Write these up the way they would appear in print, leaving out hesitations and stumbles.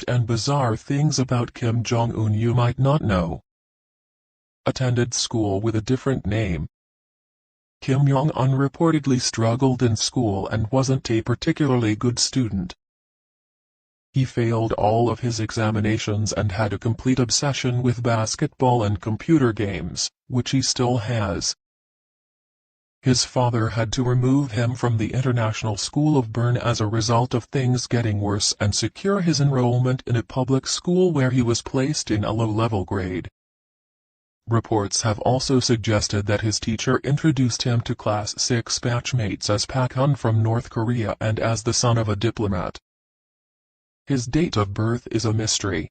and bizarre things about Kim Jong-un you might not know. Attended school with a different name. Kim Jong-un reportedly struggled in school and wasn't a particularly good student. He failed all of his examinations and had a complete obsession with basketball and computer games, which he still has. His father had to remove him from the International School of Bern as a result of things getting worse and secure his enrollment in a public school where he was placed in a low-level grade. Reports have also suggested that his teacher introduced him to Class 6 batchmates as Pak-hun from North Korea and as the son of a diplomat. His date of birth is a mystery.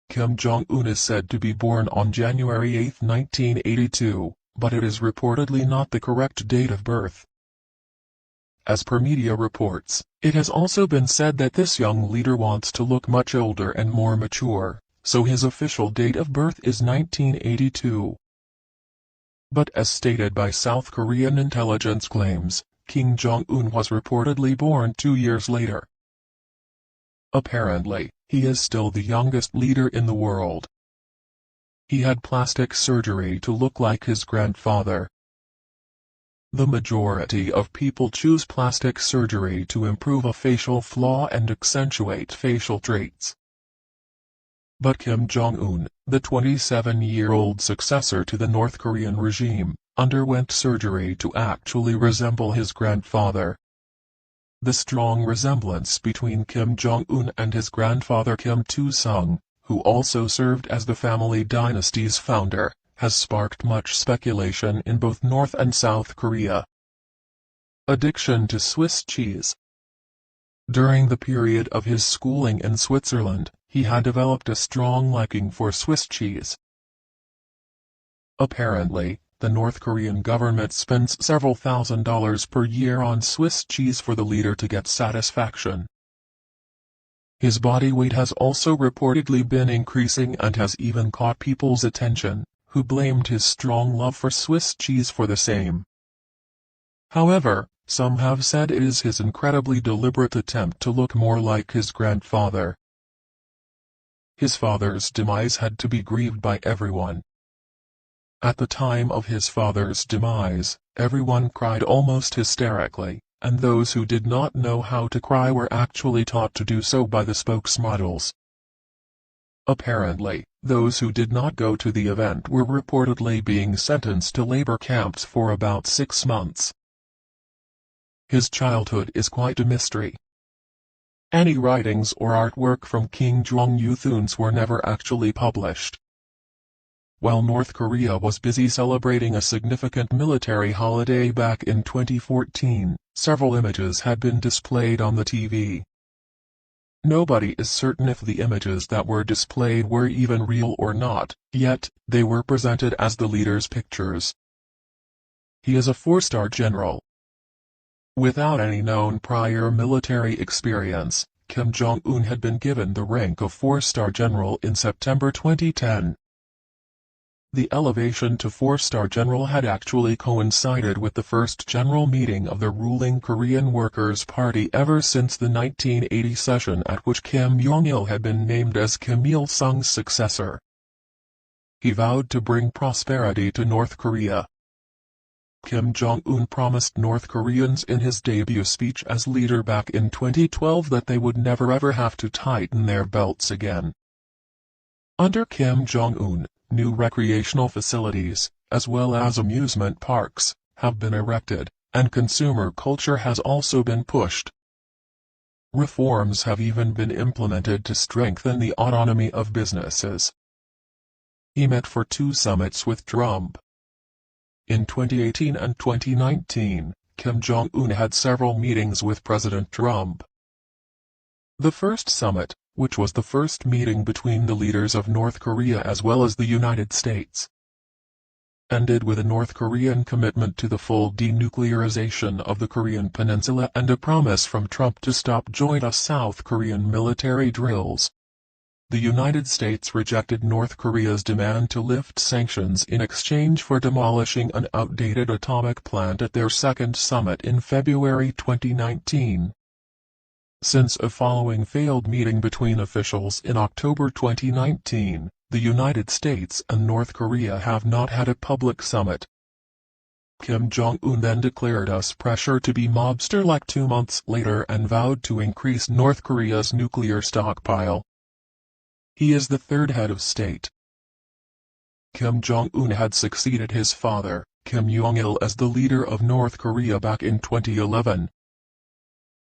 Kim Jong-un is said to be born on January 8, 1982, but it is reportedly not the correct date of birth. As per media reports, it has also been said that this young leader wants to look much older and more mature, so his official date of birth is 1982. But as stated by South Korean intelligence claims, Kim Jong-un was reportedly born 2 years later. Apparently, he is still the youngest leader in the world. He had plastic surgery to look like his grandfather. The majority of people choose plastic surgery to improve a facial flaw and accentuate facial traits. But Kim Jong-un, the 27-year-old successor to the North Korean regime, underwent surgery to actually resemble his grandfather. The strong resemblance between Kim Jong-un and his grandfather Kim Il-sung, who also served as the family dynasty's founder, has sparked much speculation in both North and South Korea. Addiction to Swiss cheese. During the period of his schooling in Switzerland, he had developed a strong liking for Swiss cheese. Apparently, the North Korean government spends several $1,000s per year on Swiss cheese for the leader to get satisfaction. His body weight has also reportedly been increasing and has even caught people's attention, who blamed his strong love for Swiss cheese for the same. However, some have said it is his incredibly deliberate attempt to look more like his grandfather. His father's demise had to be grieved by everyone. At the time of his father's demise, everyone cried almost hysterically, and those who did not know how to cry were actually taught to do so by the spokesmodels. Apparently, those who did not go to the event were reportedly being sentenced to labor camps for about 6 months. His childhood is quite a mystery. Any writings or artwork from Kim Jong-un's were never actually published. While North Korea was busy celebrating a significant military holiday back in 2014, several images had been displayed on the TV. Nobody is certain if the images that were displayed were even real or not, yet they were presented as the leader's pictures. He is a 4-star general. Without any known prior military experience, Kim Jong-un had been given the rank of 4-star general in September 2010. The elevation to 4-star general had actually coincided with the first general meeting of the ruling Korean Workers' Party ever since the 1980 session at which Kim Jong-il had been named as Kim Il-sung's successor. He vowed to bring prosperity to North Korea. Kim Jong-un promised North Koreans in his debut speech as leader back in 2012 that they would never ever have to tighten their belts again. Under Kim Jong-un, new recreational facilities, as well as amusement parks, have been erected, and consumer culture has also been pushed. Reforms have even been implemented to strengthen the autonomy of businesses. He met for 2 summits with Trump. In 2018 and 2019, Kim Jong-un had several meetings with President Trump. The first summit, which was the first meeting between the leaders of North Korea as well as the United States, ended with a North Korean commitment to the full denuclearization of the Korean peninsula and a promise from Trump to stop joint South Korean military drills. The United States rejected North Korea's demand to lift sanctions in exchange for demolishing an outdated atomic plant at their second summit in February 2019. Since a following failed meeting between officials in October 2019, the United States and North Korea have not had a public summit. Kim Jong-un then declared us pressure to be mobster-like 2 months later and vowed to increase North Korea's nuclear stockpile. He is the third head of state. Kim Jong-un had succeeded his father, Kim Jong-il, as the leader of North Korea back in 2011.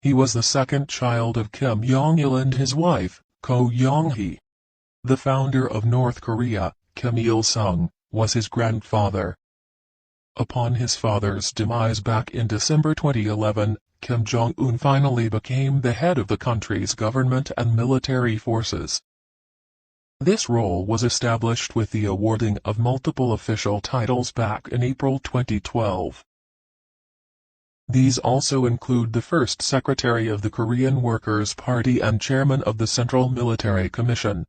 He was the second child of Kim Jong-il and his wife, Ko Young-hee. The founder of North Korea, Kim Il-sung, was his grandfather. Upon his father's demise back in December 2011, Kim Jong-un finally became the head of the country's government and military forces. This role was established with the awarding of multiple official titles back in April 2012. These also include the first Secretary of the Korean Workers' Party and Chairman of the Central Military Commission.